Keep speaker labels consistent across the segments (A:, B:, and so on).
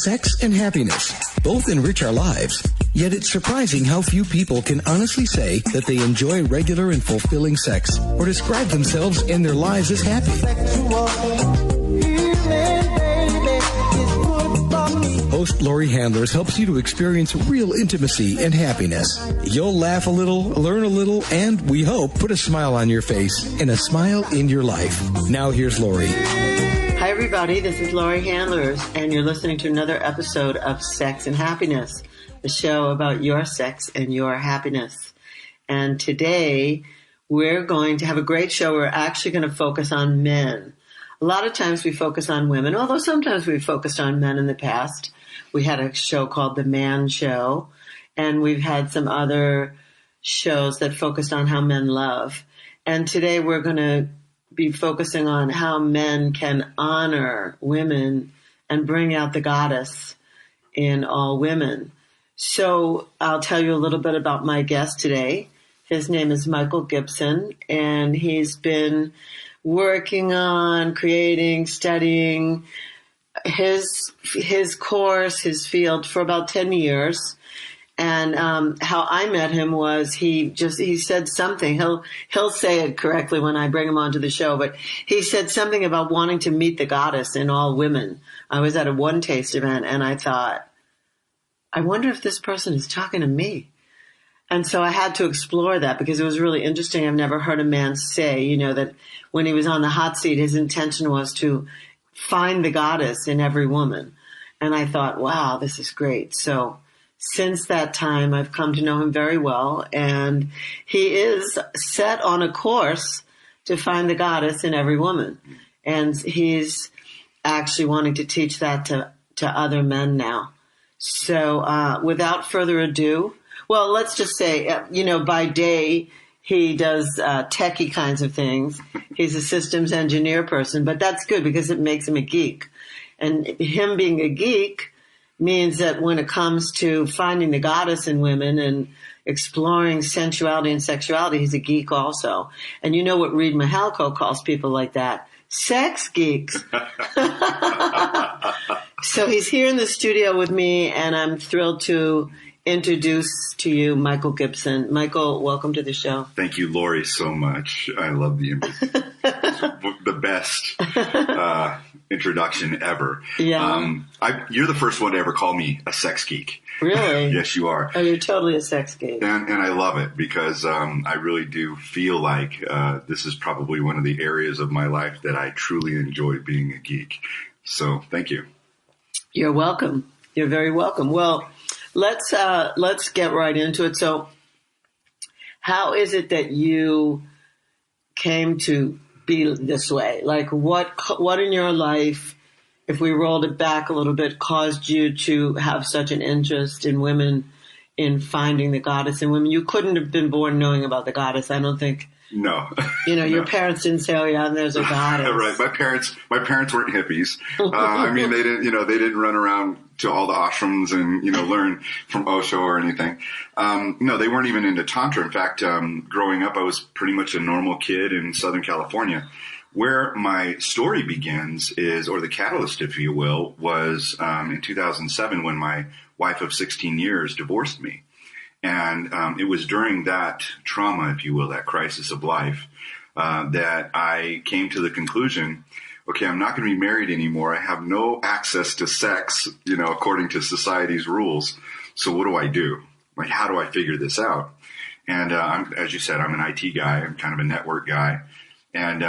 A: Sex and happiness both enrich our lives, yet it's surprising how few people can honestly say that they enjoy regular and fulfilling sex or describe themselves and their lives as happy. Host Laurie Handlers helps you to experience real intimacy and happiness. You'll laugh a little, learn a little, and we hope put a smile on your face and a smile in your life. Now here's Laurie.
B: Hi everybody, this is Laurie Handlers, and you're listening to another episode of Sex and Happiness, the show about your sex and your happiness. And today we're going to have a great show. We're actually going to focus on men. A lot of times we focus on women, although sometimes we've focused on men in the past. We had a show called The Man Show, and we've had some other shows that focused on how men love. And today we're going to be focusing on how men can honor women and bring out the goddess in all women. So I'll tell you a little bit about my guest today. His name is Michael Gibson, and he's been working on creating, studying his course, his field for about 10 years. And how I met him was he said something. He'll say it correctly when I bring him onto the show, but he said something about wanting to meet the goddess in all women. I was at a One Taste event and I thought, I wonder if this person is talking to me. And so I had to explore that because it was really interesting. I've never heard a man say, that when he was on the hot seat, his intention was to find the goddess in every woman. And I thought, wow, this is great. So since that time, I've come to know him very well, and he is set on a course to find the goddess in every woman. And he's actually wanting to teach that to other men now. So without further ado, well, let's just say, by day, he does techie kinds of things. He's a systems engineer person, but that's good because it makes him a geek. And him being a geek means that when it comes to finding the goddess in women and exploring sensuality and sexuality, he's a geek also. And you know what Reed Mihalko calls people like that? Sex geeks. So he's here in the studio with me, and I'm thrilled to introduce to you Michael Gibson. Michael, welcome to the show.
C: Thank you, Laurie, so much. I love the best introduction ever.
B: Yeah.
C: You're the first one to ever call me a sex geek.
B: Really?
C: Yes, you are.
B: Oh, you're totally a sex geek.
C: And I love it because I really do feel like this is probably one of the areas of my life that I truly enjoy being a geek. So thank you.
B: You're welcome. You're very welcome. Well, let's get right into it. So how is it that you came to be this way? Like what in your life, if we rolled it back a little bit, caused you to have such an interest in women, in finding the goddess in women? You couldn't have been born knowing about the goddess, I don't think.
C: No.
B: No. Your parents didn't say, "Oh yeah, there's a goddess."
C: Right. My parents weren't hippies. They didn't run around to all the ashrams and, learn from Osho or anything. No, they weren't even into Tantra. In fact, growing up, I was pretty much a normal kid in Southern California. Where my story begins or the catalyst, if you will, was in 2007 when my wife of 16 years divorced me. And it was during that trauma, if you will, that crisis of life, that I came to the conclusion, okay, I'm not going to be married anymore. I have no access to sex, according to society's rules. So what do I do? Like, how do I figure this out? And as you said, I'm an IT guy. I'm kind of a network guy. And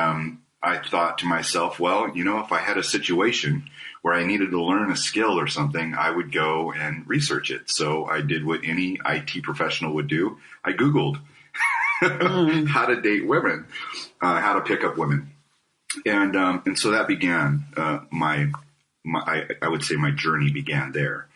C: I thought to myself, well, if I had a situation where I needed to learn a skill or something, I would go and research it. So I did what any IT professional would do. I Googled how to date women, how to pick up women. And so that began I would say my journey began there.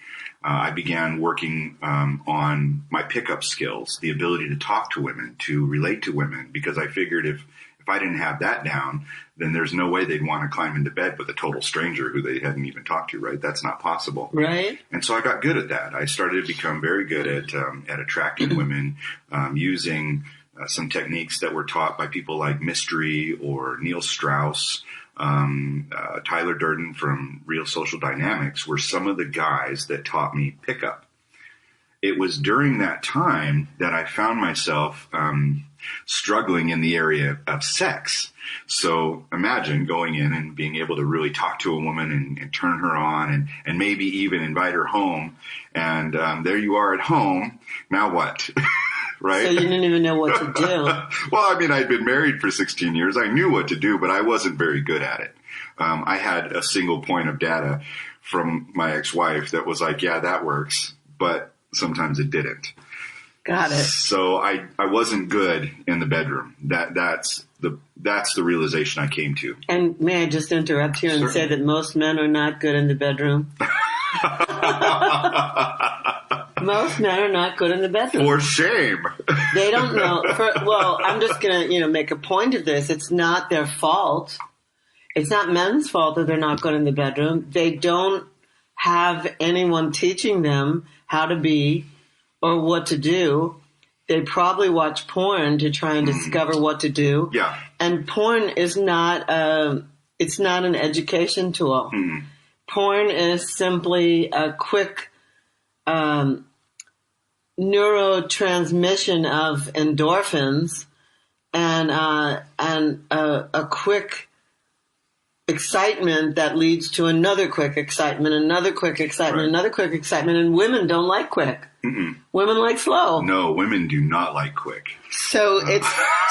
C: I began working on my pickup skills, the ability to talk to women, to relate to women, because I figured if I didn't have that down, then there's no way they'd want to climb into bed with a total stranger who they hadn't even talked to, right? That's not possible.
B: Right. And
C: so I got good at that. I started to become very good at attracting women, using some techniques that were taught by people like Mystery or Neil Strauss, Tyler Durden from Real Social Dynamics were some of the guys that taught me pickup. It was during that time that I found myself struggling in the area of sex. So imagine going in and being able to really talk to a woman and turn her on and maybe even invite her home. And there you are at home. Now what? Right?
B: So you didn't even know what to do.
C: Well, I mean, I'd been married for 16 years. I knew what to do, but I wasn't very good at it. I had a single point of data from my ex-wife that was like, yeah, that works. But sometimes it didn't.
B: Got it.
C: So I wasn't good in the bedroom. That's the realization I came to.
B: And may I just interrupt you and say that most men are not good in the bedroom? Most men are not good in the bedroom.
C: For shame.
B: They don't know. Well, I'm just going to, make a point of this. It's not their fault. It's not men's fault that they're not good in the bedroom. They don't have anyone teaching them how to be or what to do. They probably watch porn to try and discover what to do.
C: Yeah. And
B: porn is not it's not an education tool. Porn is simply a quick neurotransmission of endorphins and a quick excitement that leads to another quick excitement, another quick excitement, another quick excitement. And women don't like quick. Women like slow.
C: No, women do not like quick.
B: So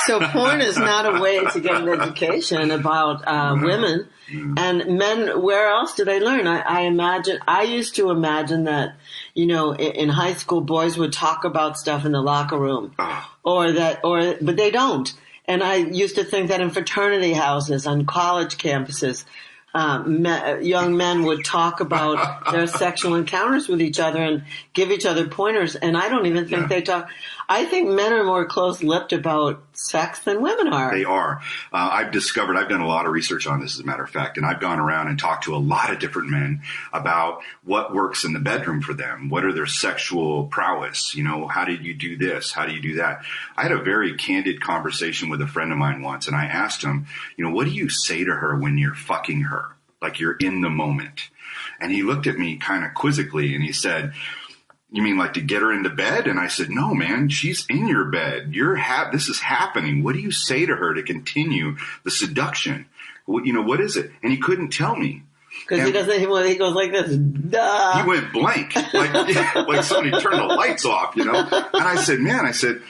B: porn is not a way to get an education about women. And men, where else do they learn? I used to imagine that, in high school, boys would talk about stuff in the locker room, but they don't. And I used to think that in fraternity houses, on college campuses, young men would talk about their sexual encounters with each other and give each other pointers. And I don't even think they talk. I think men are more close-lipped about sex than women are.
C: They are. I've done a lot of research on this, as a matter of fact, and I've gone around and talked to a lot of different men about what works in the bedroom for them. What are their sexual prowess? How did you do this? How do you do that? I had a very candid conversation with a friend of mine once, and I asked him, what do you say to her when you're fucking her? Like you're in the moment. And he looked at me kind of quizzically and he said, you mean like to get her into bed? And I said, no, man, she's in your bed. This is happening. What do you say to her to continue the seduction? What is it? And he couldn't tell me.
B: Because he goes like this, duh.
C: He went blank, like somebody turned the lights off, And I said,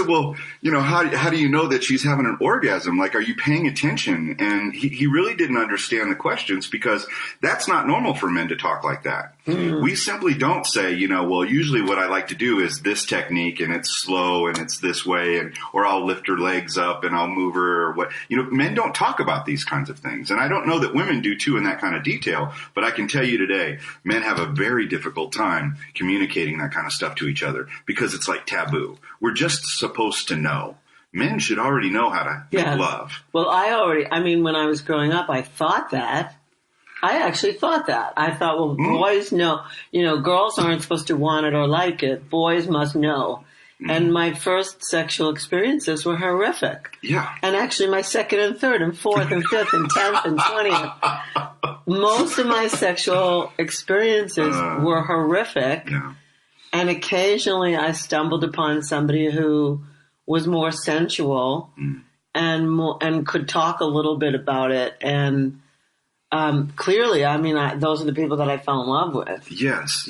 C: well, how do you know that she's having an orgasm? Like, are you paying attention? And he really didn't understand the questions because that's not normal for men to talk like that. We simply don't say, well, usually what I like to do is this technique and it's slow and it's this way, or I'll lift her legs up and I'll move her or what. Men don't talk about these kinds of things. And I don't know that women do too in that kind of detail, but I can tell you today, men have a very difficult time communicating that kind of stuff to each other because it's like taboo. We're just supposed to know. Men should already know how to make love.
B: Well, when I was growing up, I thought that. I actually thought that. I thought, well, boys know, girls aren't supposed to want it or like it. Boys must know. And my first sexual experiences were horrific.
C: Yeah.
B: And actually my second and third and fourth and fifth and 10th and 20th. Most of my sexual experiences were horrific.
C: Yeah.
B: And occasionally I stumbled upon somebody who was more sensual and could talk a little bit about it. And clearly, those are the people that I fell in love with.
C: Yes.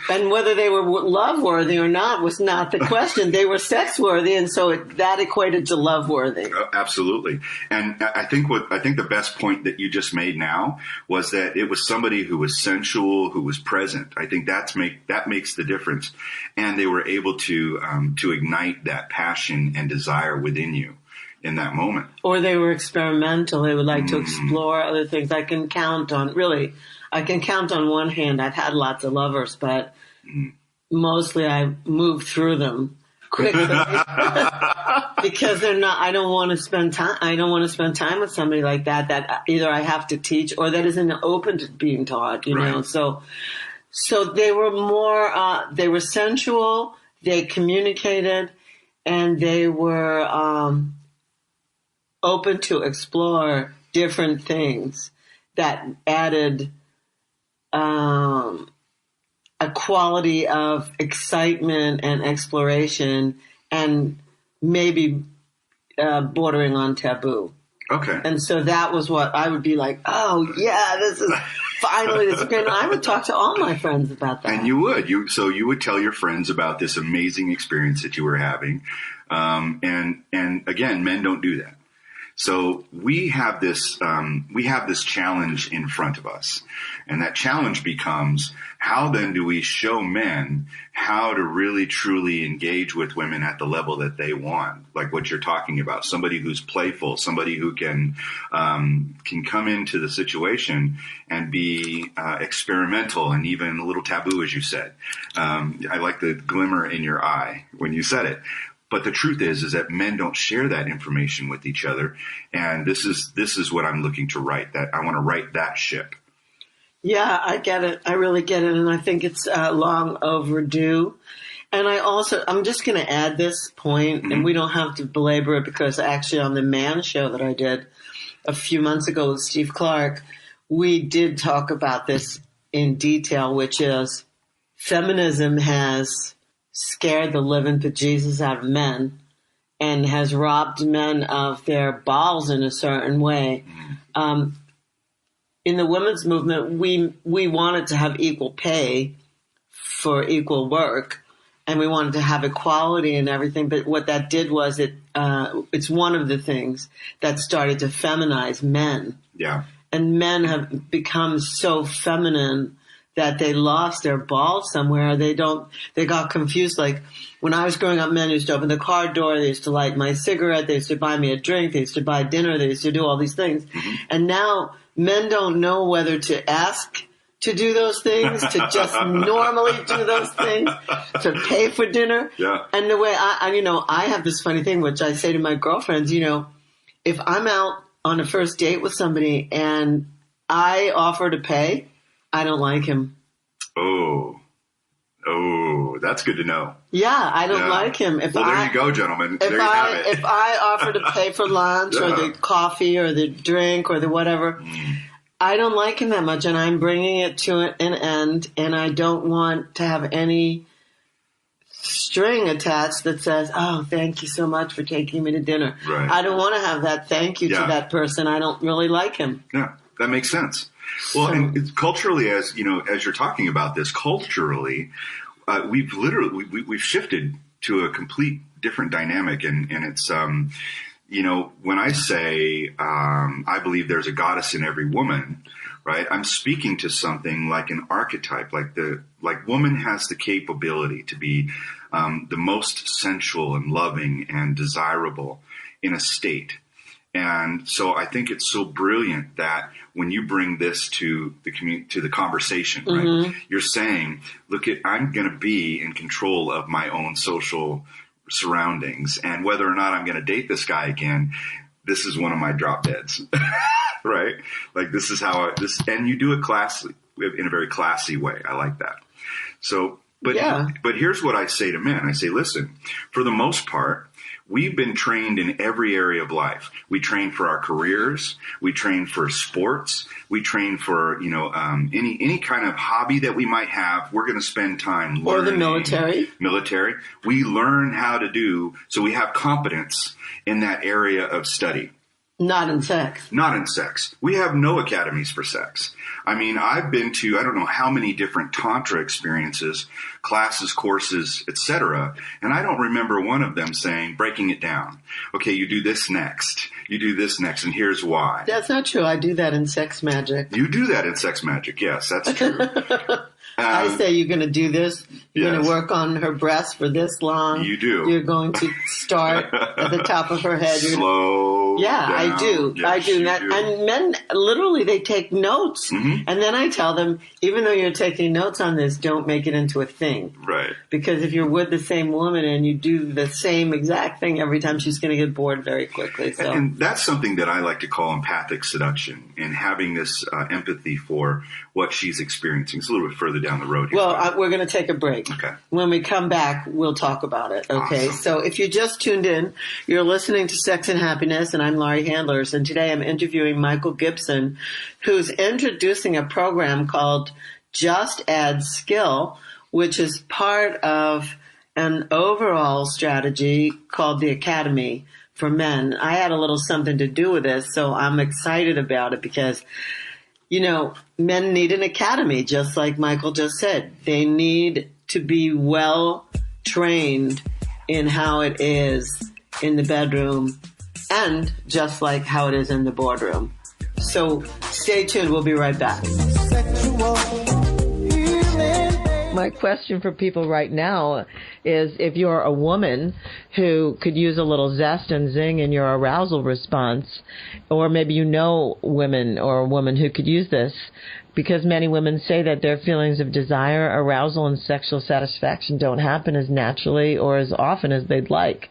B: And whether they were love-worthy or not was not the question. They were sex-worthy, and so that equated to love-worthy.
C: Absolutely. And I think the best point that you just made now was that it was somebody who was sensual, who was present. I think that makes the difference. And they were able to ignite that passion and desire within you in that moment.
B: Or they were experimental. They would like to explore other things. I can count on one hand. I've had lots of lovers, but mostly I move through them quickly because I don't want to spend time with somebody like that either I have to teach or that isn't open to being taught, know. So they were more, they were sensual, they communicated, and they were, open to explore different things that added a quality of excitement and exploration and maybe bordering on taboo.
C: Okay.
B: And so that was what I would be like, oh, yeah, this is finally this is great. And I would talk to all my friends about that.
C: And you would. So you would tell your friends about this amazing experience that you were having. And again, men don't do that. So we have this challenge in front of us. And that challenge becomes, how then do we show men how to really truly engage with women at the level that they want? Like what you're talking about, somebody who's playful, somebody who can come into the situation and be experimental and even a little taboo, as you said. I like the glimmer in your eye when you said it. But the truth is that men don't share that information with each other. And this is what I'm looking to right. That I want to right that ship.
B: Yeah, I get it. I really get it. And I think it's long overdue. And I'm just going to add this point, and we don't have to belabor it, because actually on the Man Show that I did a few months ago with Steve Clark, we did talk about this in detail, which is feminism has scared the living bejesus out of men and has robbed men of their balls in a certain way. In the women's movement, we wanted to have equal pay for equal work, and we wanted to have equality and everything. But what that did was it's one of the things that started to feminize men.
C: Yeah.
B: And men have become so feminine that they lost their balls somewhere. They got confused. Like when I was growing up, men used to open the car door. They used to light my cigarette. They used to buy me a drink. They used to buy dinner. They used to do all these things. Mm-hmm. And now men don't know whether to ask to do those things, to just normally do those things, to pay for dinner.
C: Yeah.
B: And the way I have this funny thing, which I say to my girlfriends, if I'm out on a first date with somebody and I offer to pay, I don't like him.
C: Oh, that's good to know.
B: Yeah, I don't like him.
C: There you go, gentlemen. There you have it.
B: If I offer to pay for lunch or the coffee or the drink or the whatever, I don't like him that much, and I'm bringing it to an end, and I don't want to have any string attached that says, oh, thank you so much for taking me to dinner.
C: Right.
B: I don't want to have that thank you to that person. I don't really like him.
C: Yeah, that makes sense. Well, and it's culturally, as you're talking about this, culturally, we've shifted to a complete different dynamic, and it's when I say I believe there's a goddess in every woman, right? I'm speaking to something like an archetype, like woman has the capability to be the most sensual and loving and desirable in a state. And so I think it's so brilliant that when you bring this to the conversation, right? Mm-hmm. You're saying, look, I'm going to be in control of my own social surroundings, and whether or not I'm going to date this guy again, this is one of my drop deads, right? Like this is and you do it classily, in a very classy way. I like that. So, but here's what I say to men. I say, listen, for the most part, we've been trained in every area of life. We train for our careers. We train for sports. We train for, any kind of hobby that we might have. We're going to spend time learning. Or the military. We learn how to do, so we have competence in that area of study.
B: Not in sex. We have no academies for sex.
C: I mean, I've been to, I don't know how many different Tantra experiences, classes, courses, etc. And I don't remember one of them saying, breaking it down. Okay, you do this next. You do this next, and here's why.
B: That's not true. I do that in Sex Magic.
C: You do that in Sex Magic. Yes, that's true.
B: I say you're going to do this. You're going to work on her breasts for this long.
C: You do.
B: You're going to start at the top of her head.
C: Slow down.
B: I do.
C: Yes,
B: I do that. And men, literally, they take notes. Mm-hmm. And then I tell them, even though you're taking notes on this, don't make it into a thing.
C: Right.
B: Because if you're with the same woman and you do the same exact thing every time, she's going to get bored very quickly. So.
C: And that's something that I like to call empathic seduction, and having this empathy for what she's experiencing. It's a little bit further down the road here.
B: Well, we're going to take a break. break.
C: Okay.
B: When we come back, we'll talk about it. Okay.
C: Awesome.
B: So if you just tuned in, you're listening to Sex and Happiness, and I'm Laurie Handlers. And today I'm interviewing Michael Gibson, who's introducing a program called Just Add Skill, which is part of an overall strategy called the Academy for Men. I had a little something to do with this, so I'm excited about it because, you know, men need an academy, just like Michael just said. They need to be well trained in how it is in the bedroom and just like how it is in the boardroom. So stay tuned. We'll be right back. My question for people right now is, if you're a woman who could use a little zest and zing in your arousal response, or maybe you know women or a woman who could use this, because many women say that their feelings of desire, arousal, and sexual satisfaction don't happen as naturally or as often as they'd like.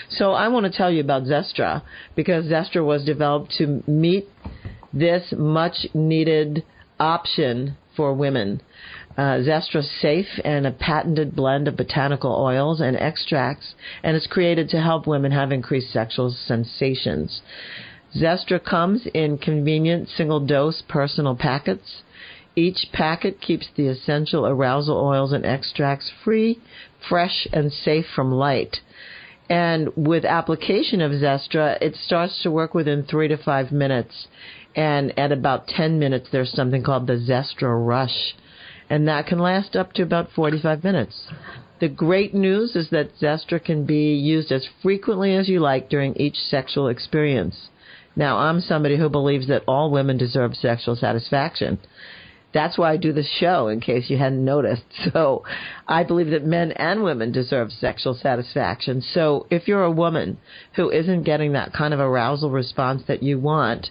B: So I want to tell you about Zestra, because Zestra was developed to meet this much-needed option for women. Zestra's safe and a patented blend of botanical oils and extracts, and it's created to help women have increased sexual sensations. Zestra comes in convenient single-dose personal packets. Each packet keeps the essential arousal oils and extracts free, fresh, and safe from light. And with application of Zestra, it starts to work within 3 to 5 minutes. And at about 10 minutes, there's something called the Zestra Rush. And that can last up to about 45 minutes. The great news is that Zestra can be used as frequently as you like during each sexual experience. Now, I'm somebody who believes that all women deserve sexual satisfaction. That's why I do this show, in case you hadn't noticed. So I believe that men and women deserve sexual satisfaction. So if you're a woman who isn't getting that kind of arousal response that you want,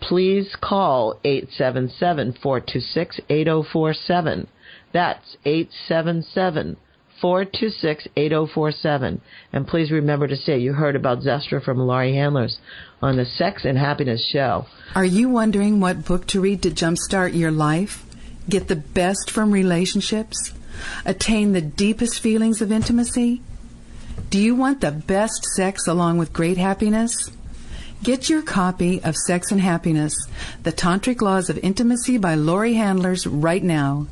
B: please call 877-426-8047. That's 877-426-8047. And please remember to say you heard about Zestra from Laurie Handlers on the Sex and Happiness Show.
D: Are you wondering what book to read to jumpstart your life? Get the best from relationships? Attain the deepest feelings of intimacy? Do you want the best sex along with great happiness? Get your copy of Sex and Happiness, The Tantric Laws of Intimacy by Laurie Handlers right now.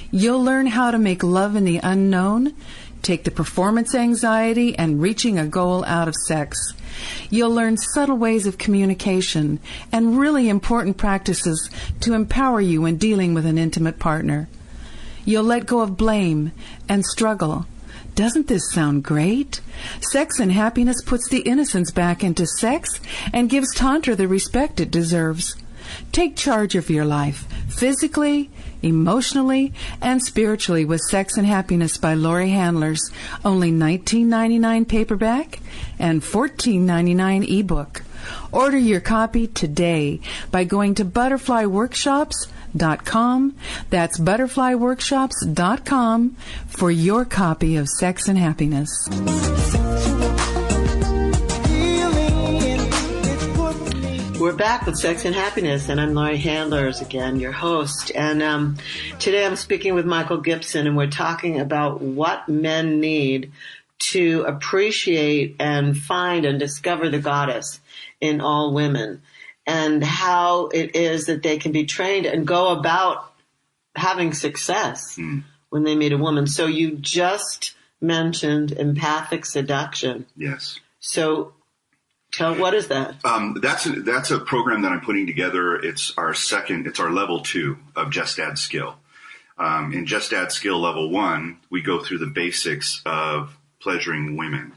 D: You'll learn how to make love in the unknown, take the performance anxiety and reaching a goal out of sex. You'll learn subtle ways of communication and really important practices to empower you in dealing with an intimate partner. You'll let go of blame and struggle. Doesn't this sound great? Sex and Happiness puts the innocence back into sex and gives Tantra the respect it deserves. Take charge of your life, physically, emotionally, and spiritually with Sex and Happiness by Laurie Handlers. Only $19.99 paperback and $14.99 ebook. Order your copy today by going to butterflyworkshops.com. That's butterflyworkshops.com for your copy of Sex and Happiness.
B: We're back with Sex and Happiness, and I'm Laurie Handlers again, your host. And today I'm speaking with Michael Gibson, and we're talking about what men need to appreciate and find and discover the goddess in all women, and how it is that they can be trained and go about having success when they meet a woman. So you just mentioned empathic seduction.
C: Yes.
B: So what is that?
C: That's a program that I'm putting together. It's our level 2 of Just Add Skill. In Just Add Skill level 1, we go through the basics of pleasuring women.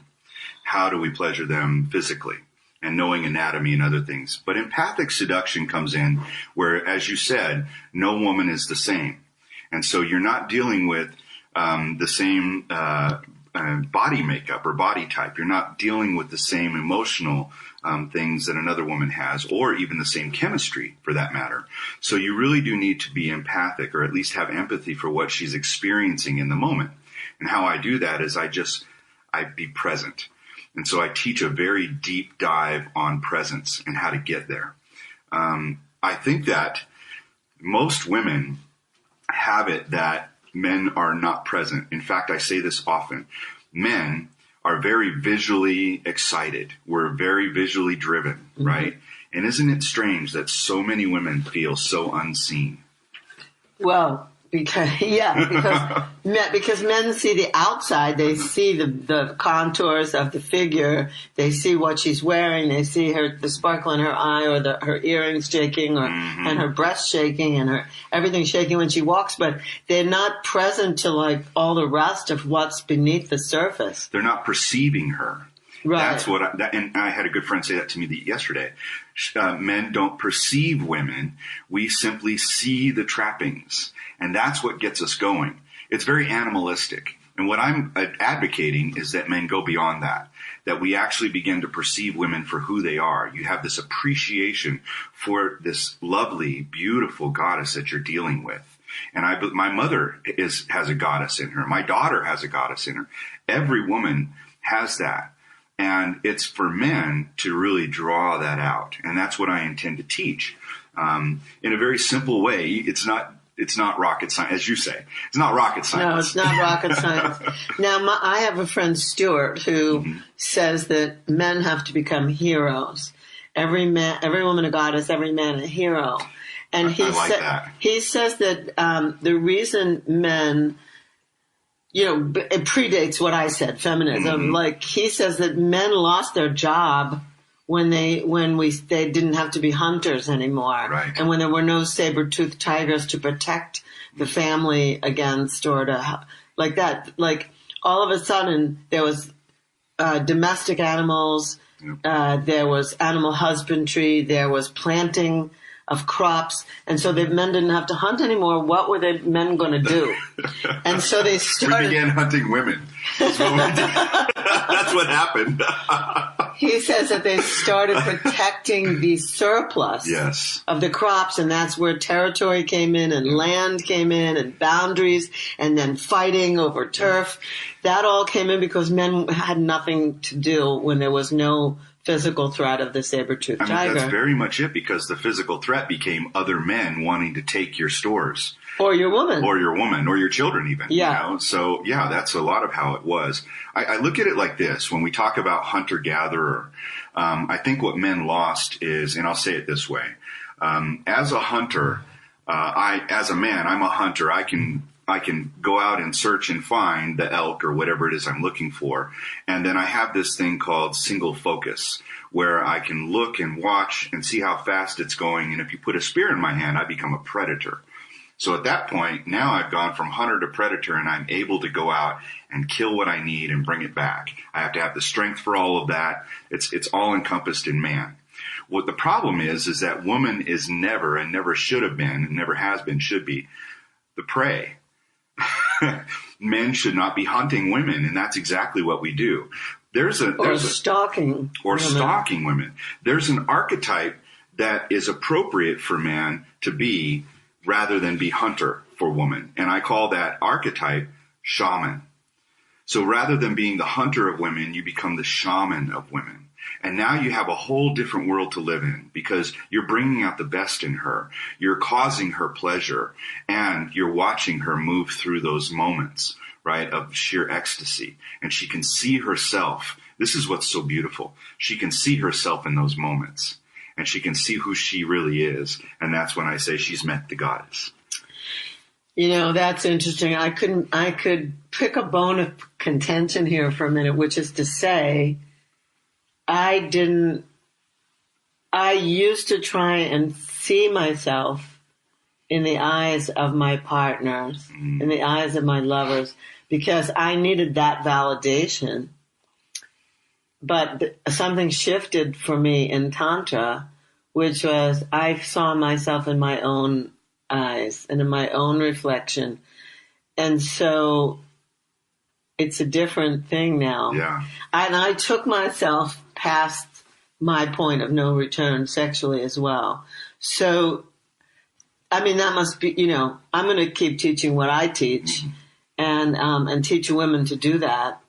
C: How do we pleasure them physically? And knowing anatomy and other things. But empathic seduction comes in where, as you said, no woman is the same. And so you're not dealing with the same body makeup or body type. You're not dealing with the same emotional things that another woman has, or even the same chemistry for that matter. So you really do need to be empathic, or at least have empathy for what she's experiencing in the moment. And how I do that is I be present. And so I teach a very deep dive on presence and how to get there. I think that most women have it that men are not present. In fact, I say this often. Men are very visually excited. We're very visually driven, right? And isn't it strange that so many women feel so unseen?
B: Well, because men see the outside, they see the contours of the figure, they see what she's wearing, they see the sparkle in her eye, or her earrings shaking, and her breast shaking, and her everything shaking when she walks, but they're not present to like all the rest of what's beneath the surface.
C: They're not perceiving her.
B: Right.
C: That's what and I had a good friend say that to me yesterday. Men don't perceive women. We simply see the trappings. And that's what gets us going. It's very animalistic. And what I'm advocating is that men go beyond that we actually begin to perceive women for who they are. You have this appreciation for this lovely, beautiful goddess that you're dealing with. And my mother has a goddess in her. My daughter has a goddess in her. Every woman has that. And it's for men to really draw that out. And that's what I intend to teach. In a very simple way. It's not rocket science, as you say. It's not rocket science.
B: No, it's not rocket science. Now, I have a friend, Stuart, who says that men have to become heroes. Every woman a goddess, every man a hero. And he says that the reason men, it predates what I said, feminism. Like, he says that men lost their job when they didn't have to be hunters anymore,
C: right.
B: And when there were no saber-toothed tigers to protect the family against, or to like that. Like, all of a sudden there was domestic animals, there was animal husbandry, there was planting of crops, and so the men didn't have to hunt anymore. What were the men going to do? And so they started. We
C: began hunting women. That's what we did. That's what happened.
B: He says that they started protecting the surplus of the crops, and that's where territory came in, and land came in, and boundaries, and then fighting over turf. That all came in because men had nothing to do when there was no physical threat of the saber-toothed tiger.
C: That's very much it, because the physical threat became other men wanting to take your stores.
B: Or your woman.
C: Or your children even. Yeah. So, that's a lot of how it was. I look at it like this. When we talk about hunter-gatherer, I think what men lost is, and I'll say it this way, as a hunter, as a man, I'm a hunter. I can go out and search and find the elk or whatever it is I'm looking for. And then I have this thing called single focus, where I can look and watch and see how fast it's going. And if you put a spear in my hand, I become a predator. So at that point, now I've gone from hunter to predator, and I'm able to go out and kill what I need and bring it back. I have to have the strength for all of that. It's all encompassed in man. What the problem is that woman is never, and never should have been, and never has been, should be, the prey. Men should not be hunting women, and that's exactly what we do.
B: Stalking
C: women. There's an archetype that is appropriate for man to be, rather than be hunter for woman, and I call that archetype shaman. So rather than being the hunter of women, you become the shaman of women. And now you have a whole different world to live in, because you're bringing out the best in her. You're causing her pleasure, and you're watching her move through those moments, right, of sheer ecstasy. And she can see herself. This is what's so beautiful. She can see herself in those moments, and she can see who she really is. And that's when I say she's met the goddess.
B: That's interesting. I could pick a bone of contention here for a minute, which is to say, I used to try and see myself in the eyes of my partners, in the eyes of my lovers, because I needed that validation. But something shifted for me in Tantra, which was I saw myself in my own eyes and in my own reflection. And so it's a different thing now.
C: Yeah.
B: And I took myself past my point of no return sexually as well. So, that must be, I'm going to keep teaching what I teach and teach women to do that.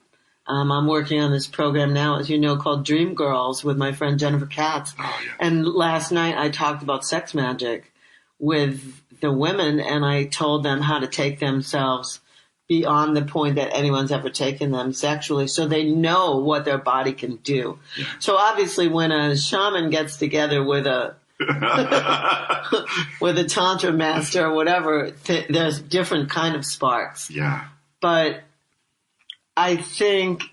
B: I'm working on this program now, as you know, called Dream Girls with my friend Jennifer Katz.
C: Oh, yeah.
B: And last night I talked about sex magic, with the women, and I told them how to take themselves beyond the point that anyone's ever taken them sexually, so they know what their body can do. Yeah. So obviously when a shaman gets together with a with a tantra master or whatever, there's different kind of sparks.
C: Yeah.
B: But I think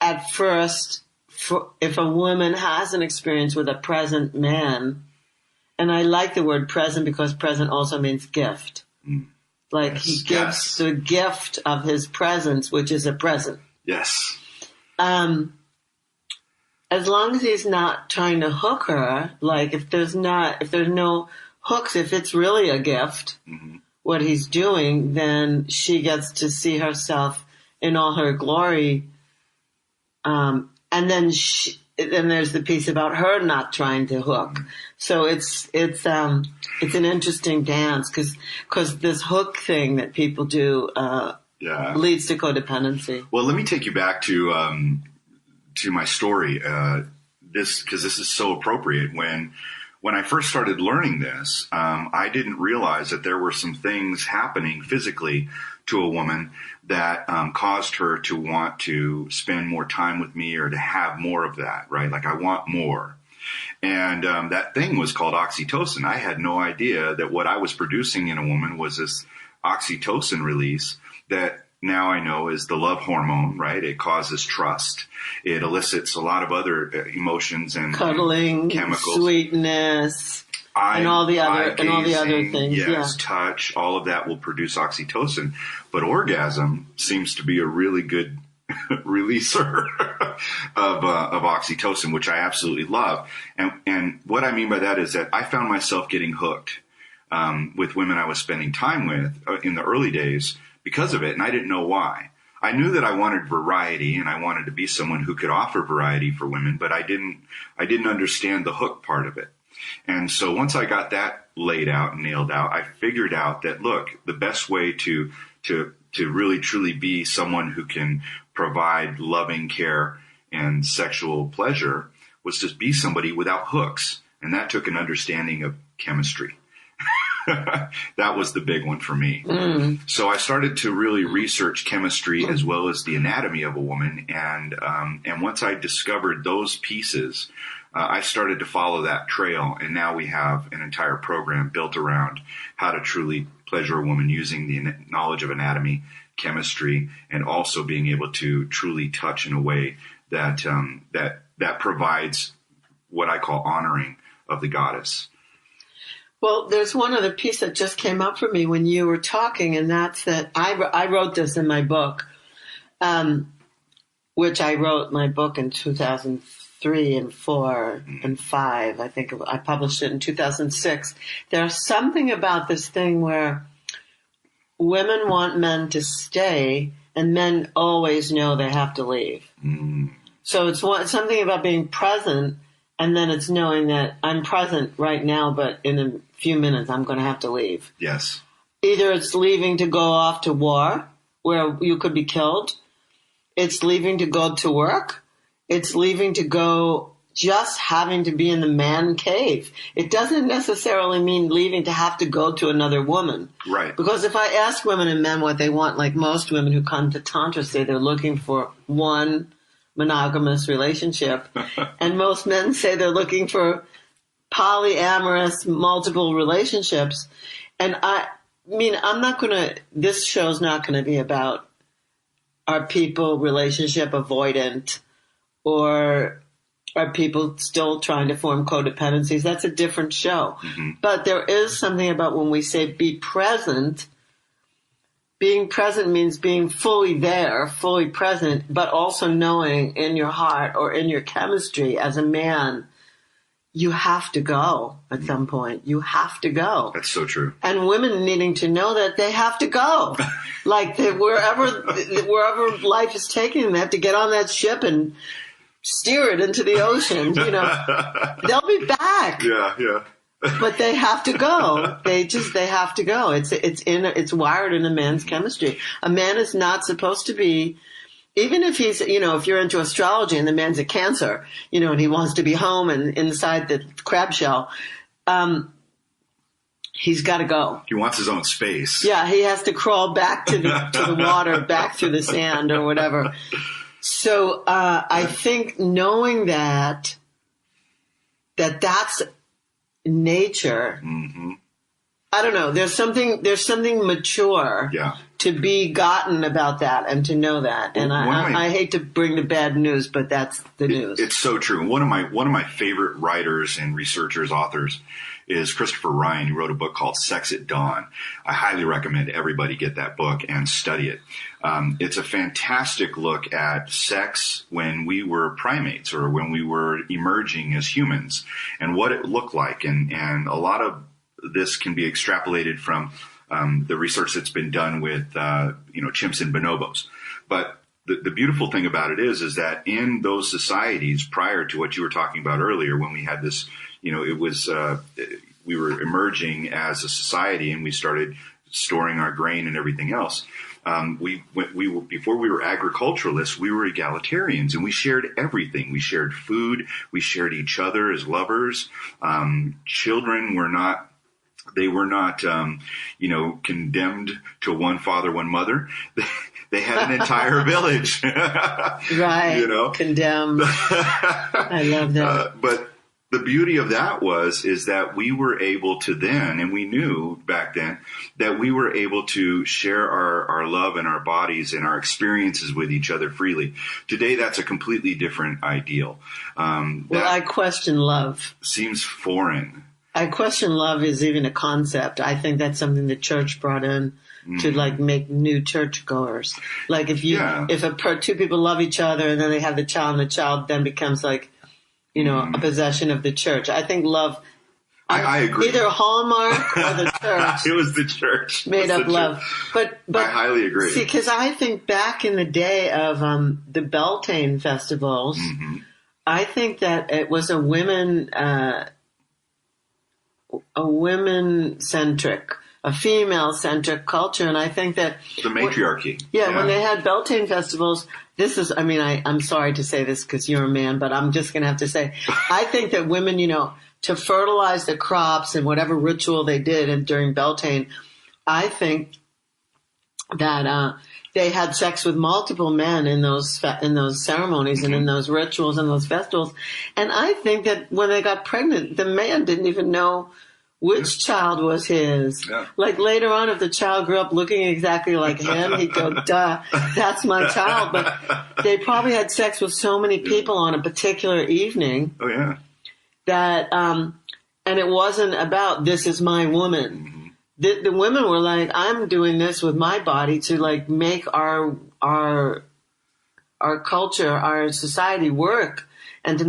B: at first, if a woman has an experience with a present man, and I like the word present because present also means gift. Like yes, he gives the gift of his presence, which is a present.
C: Yes.
B: As long as he's not trying to hook her, like if there's no hooks, if it's really a gift, what he's doing, then she gets to see herself in all her glory. And then there's the piece about her not trying to hook. So it's an interesting dance because this hook thing that people do leads to codependency.
C: Well, let me take you back to my story. This is so appropriate. When I first started learning this, I didn't realize that there were some things happening physically to a woman that caused her to want to spend more time with me or to have more of that, right? Like I want more. And that thing was called oxytocin. I had no idea that what I was producing in a woman was this oxytocin release that now I know is the love hormone, right? It causes trust. It elicits a lot of other emotions and
B: cuddling,
C: chemicals,
B: sweetness, and all the other things.
C: Yes, touch, all of that will produce oxytocin. But orgasm seems to be a really good releaser of oxytocin, which I absolutely love. And what I mean by that is that I found myself getting hooked with women I was spending time with in the early days because of it, and I didn't know why. I knew that I wanted variety, and I wanted to be someone who could offer variety for women, but I didn't understand the hook part of it. And so once I got that laid out and nailed out, I figured out that, look, the best way to really truly be someone who can provide loving care and sexual pleasure was to be somebody without hooks. And that took an understanding of chemistry. That was the big one for me. So I started to really research chemistry as well as the anatomy of a woman. And once I discovered those pieces, I started to follow that trail. And now we have an entire program built around how to truly pleasure a woman using the knowledge of anatomy, chemistry, and also being able to truly touch in a way that that provides what I call honoring of the goddess.
B: Well, there's one other piece that just came up for me when you were talking, and that's that I wrote this in my book, which I wrote my book in 2003 and 4 and 5. I think I published it in 2006. There's something about this thing where women want men to stay, and men always know they have to leave. So it's something about being present, and then it's knowing that I'm present right now, but in a few minutes I'm going to have to leave.
C: Yes.
B: Either it's leaving to go off to war, where you could be killed. It's leaving to go to work. It's leaving to go just having to be in the man cave. It doesn't necessarily mean leaving to have to go to another woman.
C: Right.
B: Because if I ask women and men what they want, like most women who come to Tantra say they're looking for one monogamous relationship. And most men say they're looking for polyamorous, multiple relationships. And I mean, this show's not going to be about are people relationship avoidant or are people still trying to form codependencies. That's a different show. But there is something about when we say be present. Being present means being fully there, fully present, but also knowing in your heart or in your chemistry as a man, you have to go at some point. You have to go.
C: That's so true.
B: And women needing to know that they have to go. Like wherever life is taking them, they have to get on that ship and steer it into the ocean. You know, they'll be back.
C: Yeah.
B: But they have to go. They have to go. It's wired in a man's chemistry. A man is not supposed to be, even if he's, if you're into astrology and the man's a Cancer, and he wants to be home and inside the crab shell. he's got to go.
C: He wants his own space.
B: Yeah, he has to crawl back to the water, back through the sand or whatever. So I think knowing that's nature.
C: Mm-hmm.
B: I don't know. There's something mature to be gotten about that and to know that. And I hate to bring the bad news, but that's the news.
C: It's so true. One of my favorite writers and researchers, authors, is Christopher Ryan. He wrote a book called Sex at Dawn. I highly recommend everybody get that book and study it. It's a fantastic look at sex when we were primates or when we were emerging as humans and what it looked like. And a lot of this can be extrapolated from the research that's been done with chimps and bonobos. But the beautiful thing about it is that in those societies prior to what you were talking about earlier, when we had this, it was we were emerging as a society and we started storing our grain and everything else. We were, before we were agriculturalists, we were egalitarians and we shared everything. We shared food. We shared each other as lovers. Children were not. They were not, condemned to one father, one mother. They had an entire village.
B: Right. Condemned. I love that.
C: But the beauty of that is that we were able to then, and we knew back then, that we were able to share our love and our bodies and our experiences with each other freely. Today, that's a completely different ideal.
B: I question love.
C: Seems foreign.
B: I question love is even a concept. I think that's something the church brought in to make new churchgoers. Like if two people love each other and then they have the child and the child then becomes a possession of the church. I think love.
C: I agree.
B: Either Hallmark or the church.
C: It was the church.
B: Made up love. But
C: I highly agree.
B: See, because I think back in the day of the Beltane festivals, I think that it was a women-centric, a female-centric culture. And I think that...
C: The matriarchy.
B: When they had Beltane festivals, I'm sorry to say this because you're a man, but I'm just going to have to say, I think that women, to fertilize the crops and whatever ritual they did during Beltane, I think that they had sex with multiple men in those ceremonies and in those rituals and those festivals. And I think that when they got pregnant, the man didn't even know which child was his. Yeah. Like later on, if the child grew up looking exactly like him, he'd go, duh, that's my child. But they probably had sex with so many people on a particular evening.
C: Oh, yeah.
B: That, and it wasn't about, this is my woman. The women were like, I'm doing this with my body to make our culture, our society work and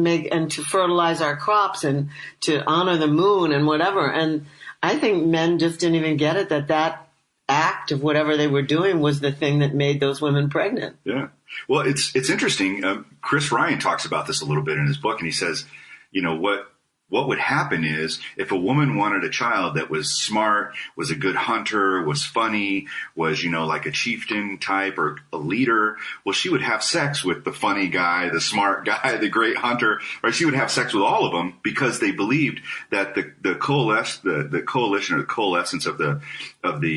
B: to fertilize our crops and to honor the moon and whatever. And I think men just didn't even get it that act of whatever they were doing was the thing that made those women pregnant.
C: Yeah. Well, it's interesting. Chris Ryan talks about this a little bit in his book and he says, what would happen is if a woman wanted a child that was smart, was a good hunter, was funny, was, like a chieftain type or a leader, well, she would have sex with the funny guy, the smart guy, the great hunter, right? She would have sex with all of them because they believed that the coalition or the coalescence of the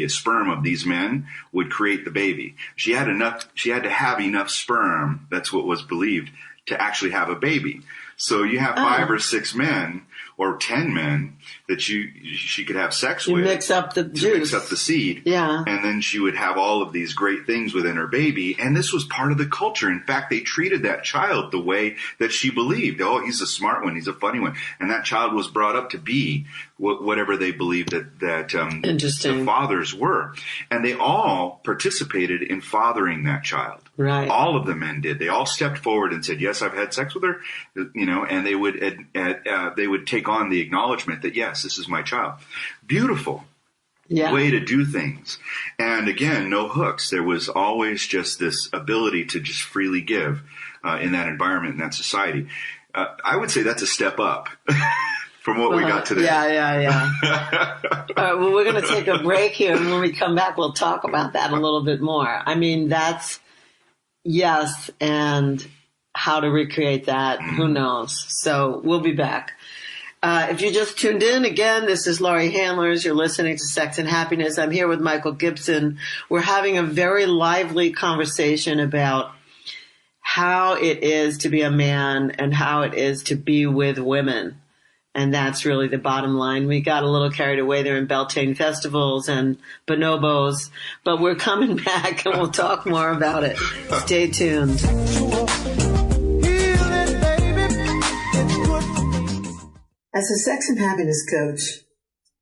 C: sperm of these men would create the baby. She had to have enough sperm. That's what was believed to actually have a baby. So you have 5 or 6 men or 10 men that she could have sex with.
B: Mix up the juice.
C: Mix up the seed.
B: Yeah.
C: And then she would have all of these great things within her baby. And this was part of the culture. In fact, they treated that child the way that she believed. Oh, he's a smart one. He's a funny one. And that child was brought up to be whatever they believed that the fathers were. And they all participated in fathering that child.
B: Right.
C: All of the men did. They all stepped forward and said, yes, I've had sex with her, and they would take on the acknowledgement that, yes, this is my child. Beautiful way to do things. And again, no hooks. There was always just this ability to just freely give in that environment, in that society. I would say that's a step up. From what we got today.
B: Yeah. All right, well, we're going to take a break here, and when we come back, we'll talk about that a little bit more. I mean, that's yes, and how to recreate that, who knows? So we'll be back. If you just tuned in, again, this is Laurie Handlers. You're listening to Sex and Happiness. I'm here with Michael Gibson. We're having a very lively conversation about how it is to be a man and how it is to be with women. And that's really the bottom line. We got a little carried away there in Beltane festivals and bonobos, but we're coming back and we'll talk more about it. Stay tuned. As a sex and happiness coach,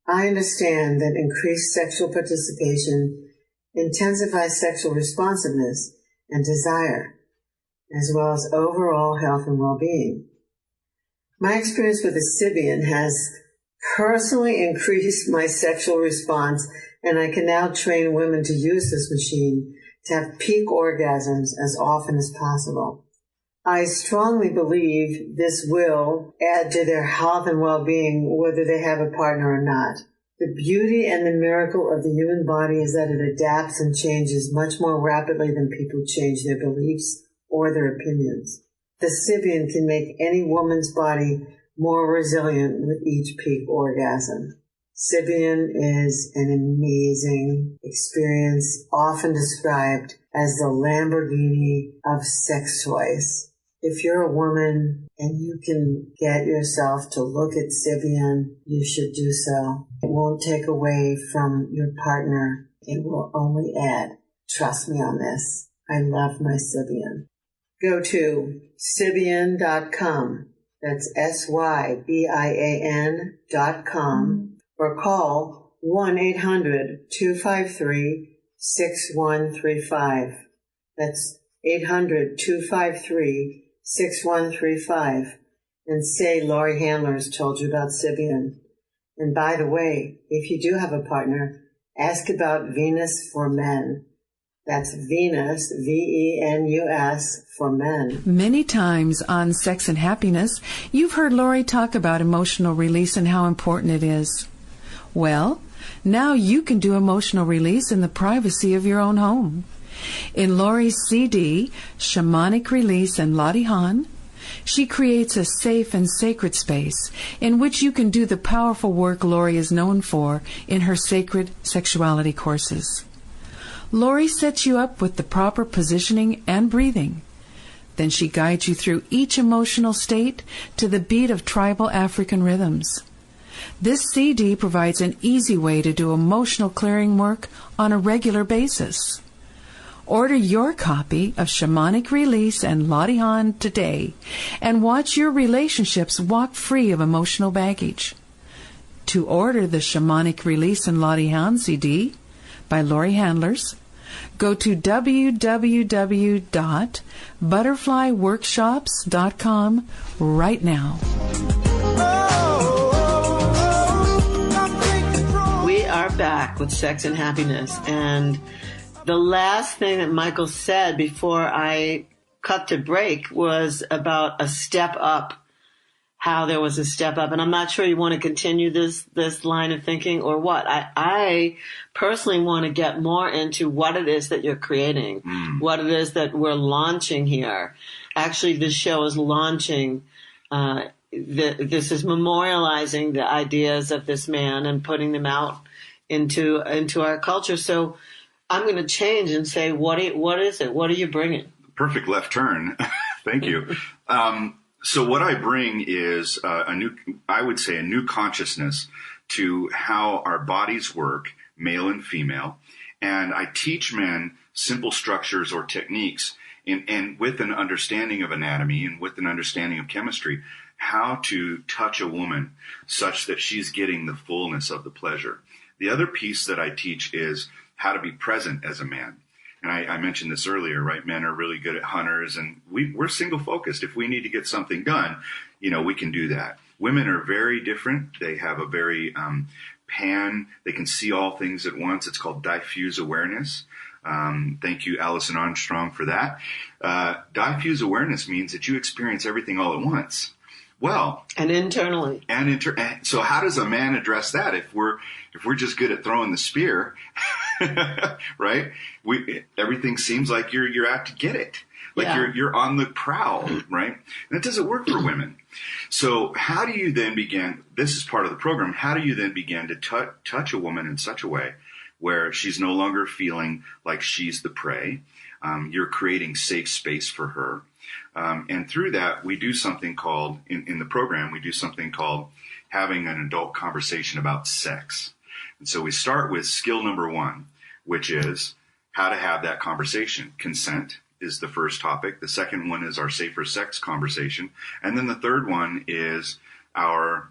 B: I understand that increased sexual participation intensifies sexual responsiveness and desire, as well as overall health and well-being. My experience with the Sybian has personally increased my sexual response, and I can now train women to use this machine to have peak orgasms as often as possible. I strongly believe this will add to their health and well-being whether they have a partner or not. The beauty and the miracle of the human body is that it adapts and changes much more rapidly than people change their beliefs or their opinions. The Sybian can make any woman's body more resilient with each peak orgasm. Sybian is an amazing experience, often described as the Lamborghini of sex toys. If you're a woman and you can get yourself to look at Sybian, you should do so. It won't take away from your partner. It will only add. Trust me on this. I love my Sybian. Go to Sybian.com. That's SYBIAN.com or call 1-800-253-6135. That's 800-253-6135. And say Laurie Handlers told you about Sybian. And by the way, if you do have a partner, ask about Venus for Men. That's Venus, Venus, for men.
D: Many times on Sex and Happiness, you've heard Laurie talk about emotional release and how important it is. Well, now you can do emotional release in the privacy of your own home. In Laurie's CD, Shamanic Release and Lottie Han, she creates a safe and sacred space in which you can do the powerful work Laurie is known for in her sacred sexuality courses. Laurie sets you up with the proper positioning and breathing. Then she guides you through each emotional state to the beat of tribal African rhythms. This CD provides an easy way to do emotional clearing work on a regular basis. Order your copy of Shamanic Release and Lottie Han today and watch your relationships walk free of emotional baggage. To order the Shamanic Release and Lottie Han CD by Laurie Handlers, go to www.butterflyworkshops.com right now.
B: We are back with Sex and Happiness, and the last thing that Michael said before I cut to break was about a step up, how there was a step up. And I'm not sure you want to continue this line of thinking or what. I personally want to get more into what it is that you're creating, what it is that we're launching here. Actually, this show is launching, this is memorializing the ideas of this man and putting them out into our culture. So I'm going to change and say, what is it? What are you bringing?
C: Perfect left turn. Thank you. So what I bring is a new consciousness to how our bodies work, male and female. And I teach men simple structures or techniques and with an understanding of anatomy and with an understanding of chemistry, how to touch a woman such that she's getting the fullness of the pleasure. The other piece that I teach is how to be present as a man. And I mentioned this earlier, right? Men are really good at hunters, and we're single focused. If we need to get something done, we can do that. Women are very different. They have a very they can see all things at once. It's called diffuse awareness. Thank you, Alison Armstrong, for that. Diffuse awareness means that you experience everything all at once. Well,
B: and internally.
C: So how does a man address that? If we're just good at throwing the spear, right? Everything seems like you're out to get it. Like you're on the prowl, right? And it doesn't work for women. So how do you then begin, this is part of the program, how do you then begin to touch a woman in such a way where she's no longer feeling like she's the prey? You're creating safe space for her. And through that, we do something called, in the program, we do something called having an adult conversation about sex. And so we start with skill number 1, which is how to have that conversation. Consent is the first topic. The second one is our safer sex conversation. And then the third one is our,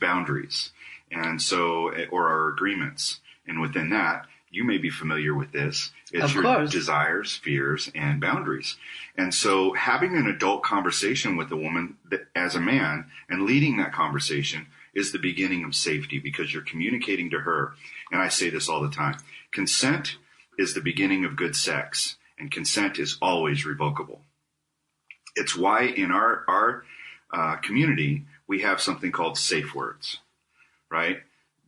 C: boundaries. And so, or our agreements. And within that, you may be familiar with this. It's your desires, fears, and boundaries. And so having an adult conversation with a woman as a man and leading that conversation is the beginning of safety, because you're communicating to her. And I say this all the time. Consent is the beginning of good sex, and consent is always revocable. It's why in our community, we have something called safe words, right?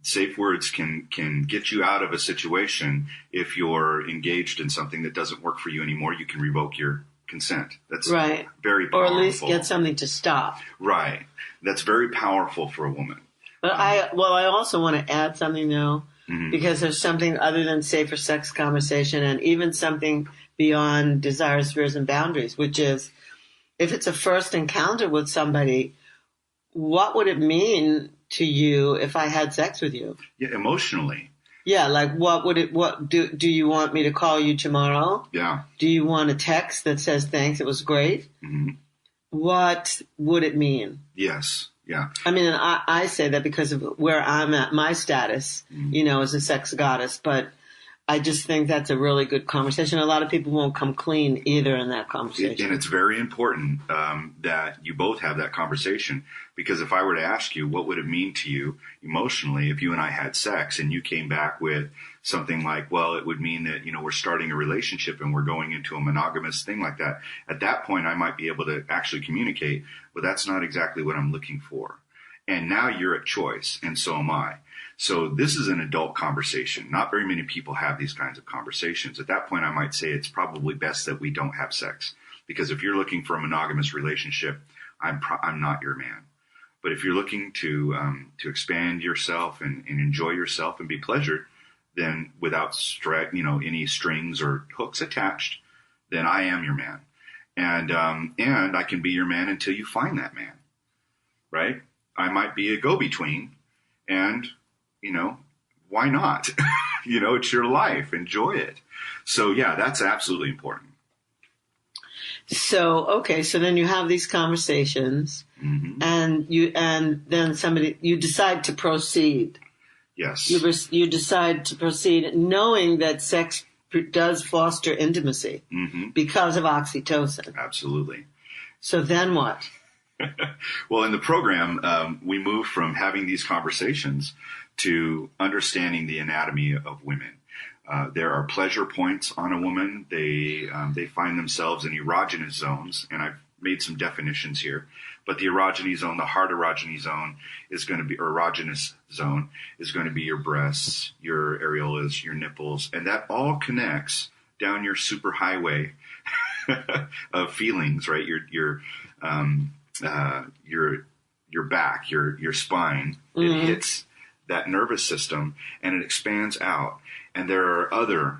C: Safe words can get you out of a situation. If you're engaged in something that doesn't work for you anymore, you can revoke your consent. That's right. Very powerful.
B: Or at least get something to stop.
C: Right. That's very powerful for a woman.
B: But I also want to add something, though, because there's something other than safer sex conversation, and even something beyond desires, fears, and boundaries, which is, if it's a first encounter with somebody, what would it mean to you if I had sex with you?
C: Yeah, emotionally.
B: Yeah, like do you want me to call you tomorrow?
C: Yeah.
B: Do you want a text that says thanks, it was great? Mm-hmm. What would it mean?
C: Yes. Yeah.
B: I mean, and I say that because of where I'm at, my status, as a sex goddess, but I just think that's a really good conversation. A lot of people won't come clean either in that conversation.
C: And it's very important that you both have that conversation, because if I were to ask you, what would it mean to you emotionally if you and I had sex and you came back with something like, well, it would mean that, we're starting a relationship and we're going into a monogamous thing like that. At that point, I might be able to actually communicate, but that's not exactly what I'm looking for. And now you're at choice, and so am I. So this is an adult conversation. Not very many people have these kinds of conversations. At that point, I might say it's probably best that we don't have sex, because if you're looking for a monogamous relationship, I'm not your man. But if you're looking to expand yourself and enjoy yourself and be pleasured, then without any strings or hooks attached, then I am your man, and I can be your man until you find that man, right? I might be a go-between, and why not? It's your life. Enjoy it. So yeah, that's absolutely important.
B: So, okay. So then you have these conversations, and then you decide to proceed.
C: Yes.
B: You decide to proceed knowing that sex does foster intimacy because of oxytocin.
C: Absolutely.
B: So then what?
C: Well, in the program, we move from having these conversations to understanding the anatomy of women. There are pleasure points on a woman. They find themselves in erogenous zones, and I've made some definitions here. But the erogenous zone, the hard erogenous zone, is going to be, or erogenous zone, is going to be your breasts, your areolas, your nipples, and that all connects down your superhighway of feelings, right? Your back, your spine. It hits that nervous system and it expands out. And there are other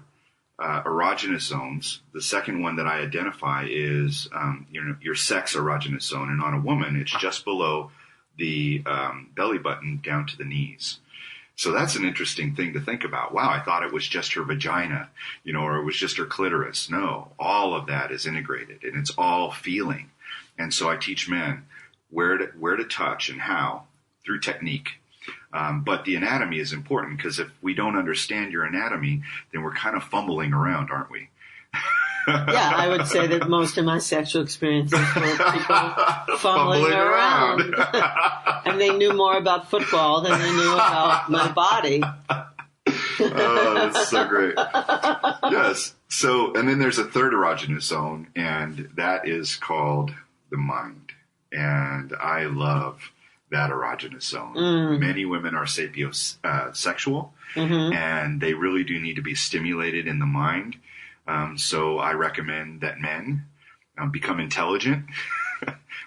C: erogenous zones. The second one that I identify is your sex erogenous zone. And on a woman, it's just below the belly button down to the knees. So that's an interesting thing to think about. Wow, I thought it was just her vagina, or it was just her clitoris. No, all of that is integrated, and it's all feeling. And so I teach men where to touch and how through technique. But the anatomy is important, because if we don't understand your anatomy, then we're kind of fumbling around, aren't we?
B: Yeah, I would say that most of my sexual experiences were people fumbling around. And they knew more about football than they knew about my body.
C: Oh, that's so great. Yes. So, and then there's a third erogenous zone, and that is called the mind. And I love that erogenous zone. Many women are sapiosexual, and they really do need to be stimulated in the mind. So I recommend that men become intelligent,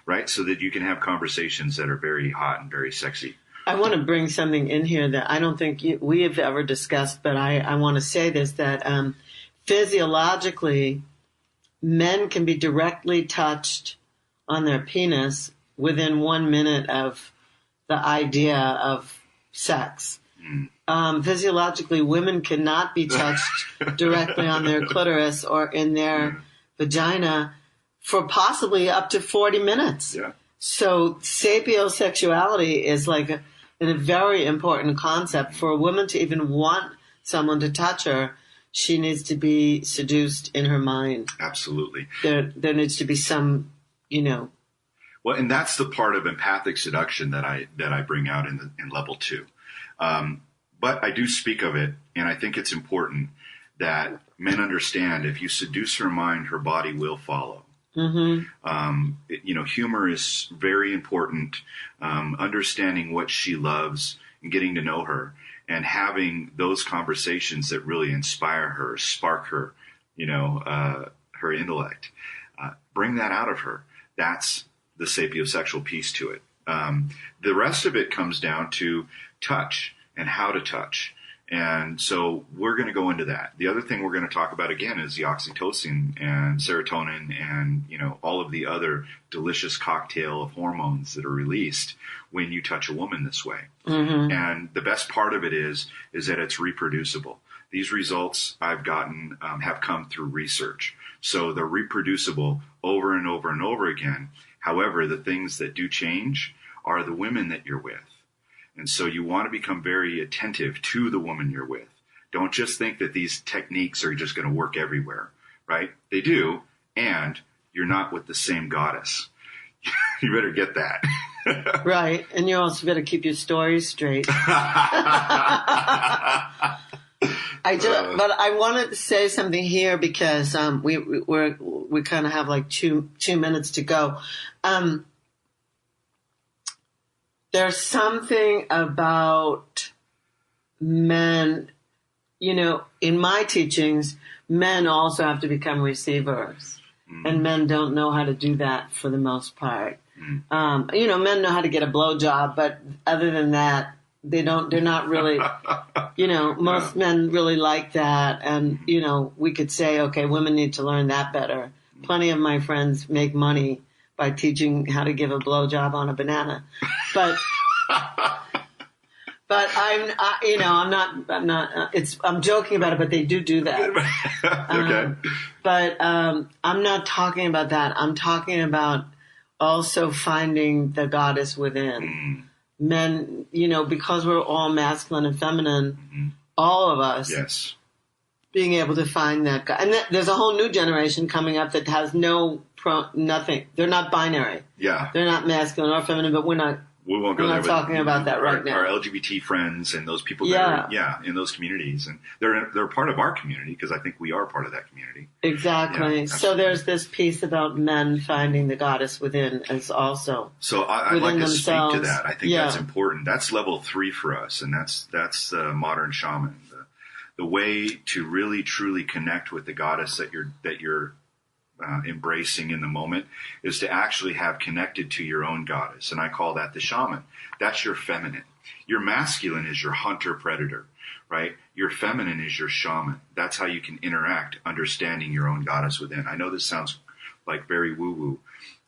C: right? So that you can have conversations that are very hot and very sexy.
B: I want to bring something in here that I don't think we have ever discussed, but I want to say this, that physiologically, men can be directly touched on their penis within 1 minute of the idea of sex. Physiologically, women cannot be touched directly on their clitoris or in their vagina for possibly up to 40 minutes.
C: Yeah.
B: So sapiosexuality is like a very important concept. For a woman to even want someone to touch her, she needs to be seduced in her mind.
C: Absolutely.
B: There needs to be some,
C: Well, and that's the part of empathic seduction that I bring out in level 2. But I do speak of it, and I think it's important that men understand if you seduce her mind, her body will follow. Humor is very important. Understanding what she loves and getting to know her and having those conversations that really inspire her, spark her, her intellect. Bring that out of her. That's the sapiosexual piece to it. The rest of it comes down to touch and how to touch. And so we're going to go into that. The other thing we're going to talk about again is the oxytocin and serotonin and, all of the other delicious cocktail of hormones that are released when you touch a woman this way. And the best part of it is that it's reproducible. These results I've gotten have come through research. So they're reproducible over and over and over again. However, the things that do change are the women that you're with. And so you want to become very attentive to the woman you're with. Don't just think that these techniques are just going to work everywhere, right? They do, and you're not with the same goddess. You better get that.
B: Right, and you also better keep your stories straight. But I wanted to say something here because we kind of have like two minutes to go. There's something about men, in my teachings, men also have to become receivers. And men don't know how to do that for the most part. Men know how to get a blowjob, but other than that, they're not really, most men really like that. And, we could say, okay, women need to learn that better. Plenty of my friends make money by teaching how to give a blowjob on a banana. But I'm joking about it, but they do that.
C: Okay.
B: But I'm not talking about that. I'm talking about also finding the goddess within. Men, because we're all masculine and feminine, all of us.
C: Yes.
B: Being able to find that guy. And there's a whole new generation coming up that has nothing. They're not binary.
C: Yeah.
B: They're not masculine or feminine, but we won't go there. We're not talking about that right now.
C: Our LGBT friends and those people that are, in those communities. And they're part of our community because I think we are part of that community.
B: Exactly.
C: Yeah,
B: so there's this piece about men finding the goddess within as also.
C: So I'd like to
B: themselves.
C: speak to that. I think that's important. That's level 3 for us. And that's modern shaman. The way to really truly connect with the goddess that you're embracing in the moment is to actually have connected to your own goddess. And I call that the shaman. That's your feminine. Your masculine is your hunter predator, right? Your feminine is your shaman. That's how you can interact, understanding your own goddess within. I know this sounds like very woo-woo,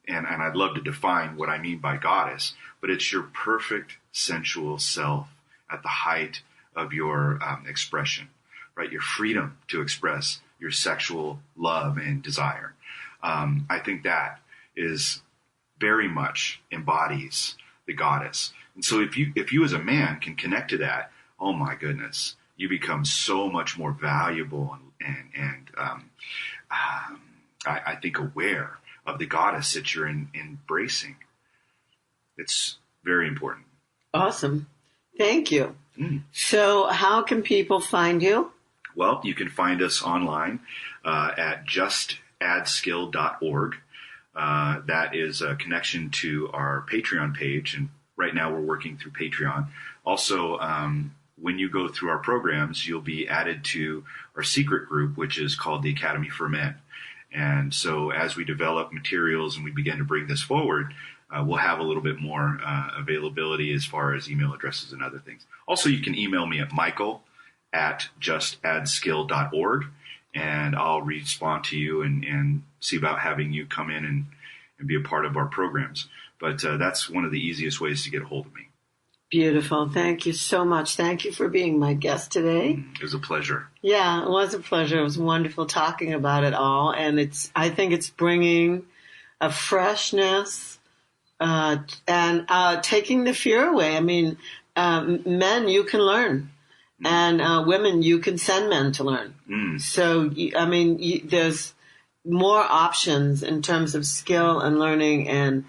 C: and I'd love to define what I mean by goddess, but it's your perfect sensual self at the height of your expression, right? Your freedom to express your sexual love and desire. I think that is very much embodies the goddess. And so if you as a man can connect to that, oh my goodness, you become so much more valuable and I think aware of the goddess that you're embracing. It's very important.
B: Awesome. Thank you. So how can people find you?
C: Well, you can find us online at justadskill.org. That is a connection to our Patreon page, and
E: right now we're working through Patreon. Also, when you go through our programs, you'll be added to our secret group, which is called the Academy for Men. And so as we develop materials and we begin to bring this forward, we'll have a little bit more availability as far as email addresses and other things. Also, you can email me at michael@justadskill.org, and I'll respond to you and see about having you come in and be a part of our programs. But that's one of the easiest ways to get a hold of me.
B: Beautiful. Thank you so much. Thank you for being my guest today.
E: It was a pleasure.
B: Yeah, it was a pleasure. It was wonderful talking about it all. And I think it's bringing a freshness and taking the fear away. I mean, men, you can learn. And women, you can send men to learn. So, I mean, there's more options in terms of skill and learning, and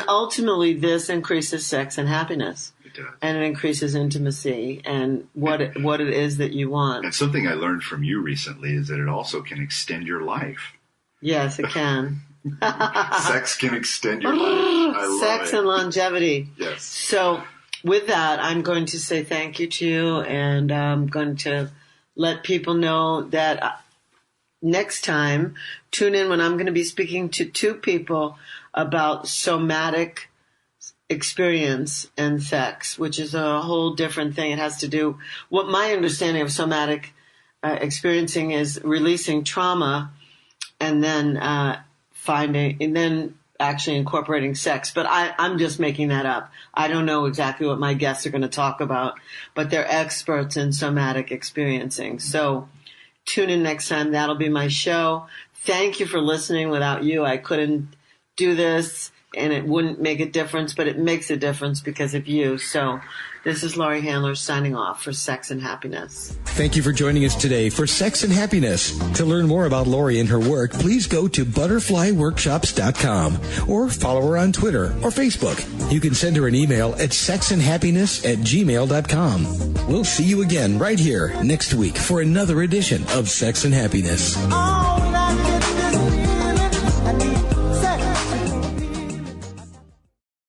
B: ultimately this increases sex and happiness.
E: It does.
B: And it increases intimacy and what it is that you want.
E: And something I learned from you recently is that it also can extend your life.
B: Yes, it can.
E: Sex can extend your life. I love
B: Sex
E: it.
B: and longevity.
E: Yes.
B: So with that, I'm going to say thank you to you, and I'm going to let people know that next time, tune in when I'm going to be speaking to two people about somatic experience and sex, which is a whole different thing. It has to do, what my understanding of somatic experiencing is releasing trauma and then actually incorporating sex. But I'm just making that up. I don't know exactly what my guests are going to talk about, but they're experts in somatic experiencing. So tune in next time. That'll be my show. Thank you for listening. Without you, I couldn't do this, and it wouldn't make a difference, but it makes a difference because of you. So this is Laurie Handler signing off for Sex and Happiness.
A: Thank you for joining us today for Sex and Happiness. To learn more about Laurie and her work, please go to butterflyworkshops.com or follow her on Twitter or Facebook. You can send her an email at sexandhappiness@gmail.com. We'll see you again right here next week for another edition of Sex and Happiness.
B: Oh.